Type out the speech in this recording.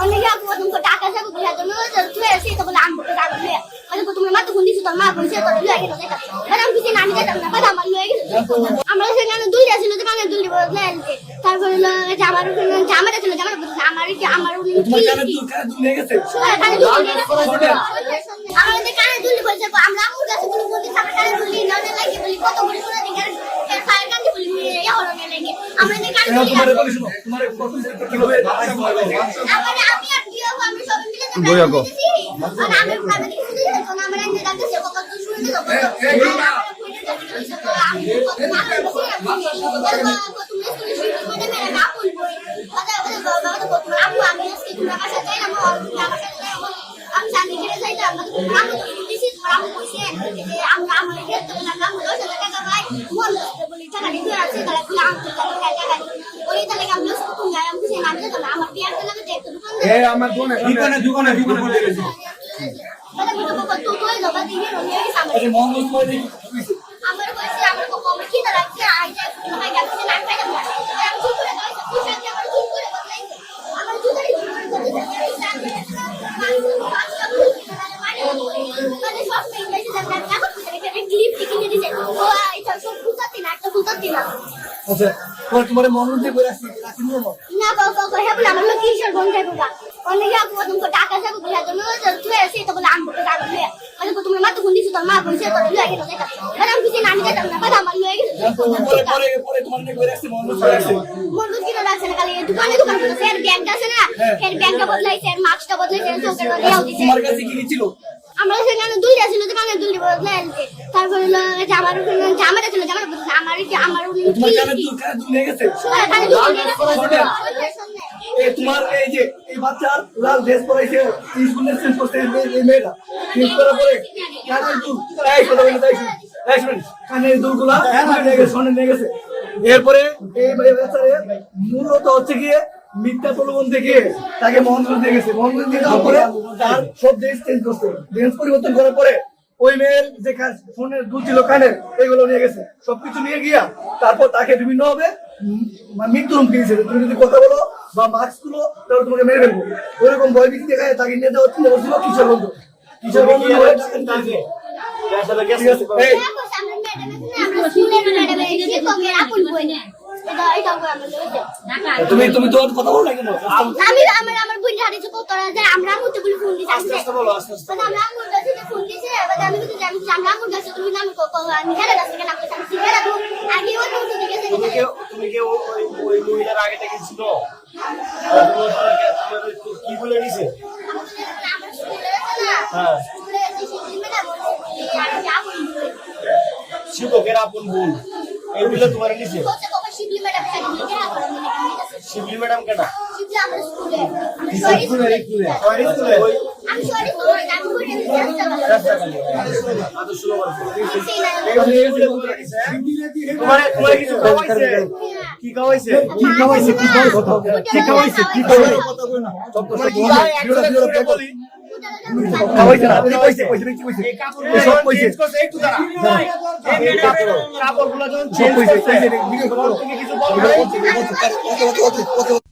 অনেকে আপু টাকা যাবো দুই জন্য তুই এসে তো বলে আমবো টাকা নিয়ে মানে তুমি মাত্র ফোন দিছো তোর মা বলছে তো তুই আগে যেটা মানে আমি কিছু নামি যেতাম না বাবা আমার লয়ে গেছে আমরা সেখানে দুইটা ছিল যে মানে দুই বলে তারপরে জামার জামাটা ছিল জামার আমার কি আমার তোমার কানে দুল নিয়ে গেছে আমাদের কানে দুল বলছে আমরা আমুর কাছে কোনো বলি আমার কানে দুল না লাগে বলি কত বড় শোনা দিকে ফায়ার কান্দি বলি ইয়া হলো না লাগে আমাদের কানে দুল তোমারে বলি শুনো তোমারে কত কিভাবে আমারে আমি আর কি হবো আমি সব মিলে বইয়াগো আর আমি প্রাইভেট কিছু দিই তো আমরা এনে ডাকতে সে কত শুনে দিল আমি জানি যে যাইতাম আমি তো দিছি আমি কইছি যে আমরা আমাদের ক্ষেত্রে নাম হলো সেটা টাকা ভাই মন বলি টাকা দিতে আছে তাহলে কি আনতে টাকা ওই তাহলে আমি স্কুল যাই আমি সেই নাম দিতাম আমার বিয়ার দিলাম যে একটু দোকান এ আমার দোকানে বলে গেছে মানে আমি তো কত তো জবা দিয়ে রয়ে গেছে আরে মন মন করে আমার কইছে আমার কম কি দা লাগছে আইটা ভাই গাছে নাম খাইতাম না আমি চুপ করে কইছি পুষা দিয়ে আমার চুপ করে বলাই আমার জুতারি চুপ করে করতে মানে সব পেইছে যে আমি এখন একটা ক্লিপ কিনে দিয়েছে ও এটা সব ফুটাতি না একটা ফুটাতি না আচ্ছা তোমার মন দিয়ে করে আসছি রাখি নিও না বাবা কইয়া বলে আমার লোক কিশোর বন্ধ যাবে না অনেকে আপু টাকা যাবো দুই জন্য তুই এসে তো বলে আমবো টাকা নিয়ে মানে তুমি মাত্র ফোন দিছো তোর মা বলছে তো তুই আগে যেটা মানে আমি কিছু নামি যেতাম না বাবা আমার লয়ে গেছে পরে তোমার নিয়ে করে আসছি মন করে আসছি মন কিনা লাগছে না খালি দোকানে এর ব্যাগটা আছে না এর ব্যাগটা বদলাইছে এর মাস্কটা বদলাইছে চোখের লিয়াও দিছে তোমার কাছে কি ছিল আমরা সেখানে দুইটা ছিল যে মানে দুই বদলাইছে তারপরে জামাটা ছিল জামার আমার কি আমার তোমার কানে দুল নিয়ে গেছে তোমার এই যে এই বাচ্চা লাল ড্রেস পরেছে স্কুলের সেন্স করতে এই মেয়েটা চেঞ্জ করার পরে কানের দুল এই কথা বলে তাই শুনুন কানের দুলগুলা নিয়ে গেছে সোনে নিয়ে গেছে এরপরে এই বাচ্চারে মূলত হচ্ছে গিয়ে মিথ্যা প্রলোভন থেকে তাকে মোহনগঞ্জ দিয়ে গেছে মোহনগঞ্জ দিয়ে যাওয়ার পরে তার সব ড্রেস চেঞ্জ করছে ড্রেস পরিবর্তন করার পরে ওই মেয়ের যে ফোনের দুল ছিল কানের এগুলো নিয়ে গেছে সবকিছু নিয়ে গিয়া তারপর তাকে বিভিন্ন হবে মৃত্যুর হুমকি দিয়েছে তুমি যদি কথা বলো বা মাস্ক তুলো তাহলে তোমাকে মেরে ফেলবো ওইরকম ভয় ভীতি দেখায় তাকে নিয়ে যাওয়ার চিন্তা করছিল কিশোর বন্ধু তুমি তো কথা বলো না কেন আমি আমার বোন হারিয়েছে কতরা যায় আমরা মুতে বলি ফোন দিছি আস্তে বলো আস্তে মানে আমরা আমুর কাছে ফোন দিছি এবার আমি কিন্তু জানি আমরা আমুর কাছে তুমি নাম আমি হেরে যাচ্ছে কেন আমি সিগারেট আগে ওই মুতে দিয়েছে তুমি কি ওই মহিলার আগে থেকে ছিল কি বলে দিছে আমার স্কুলে আছে না হ্যাঁ স্কুলে আছে শিক্ষিত ম্যাডাম বলছে আমি যাব শিবকের আপন বোন এইগুলো তোমার নিছে বলছে বাবা শিবলি ম্যাডাম সাথে নিয়ে গেল শিবলি ম্যাডাম কেন শিবলি আমার স্কুলে আমি সরি আমি করে তোমার কিছু খাওয়াইছে কি খাওয়াইছে কাপড়গুলো যখন চেঞ্জ করছে কিছু বলবে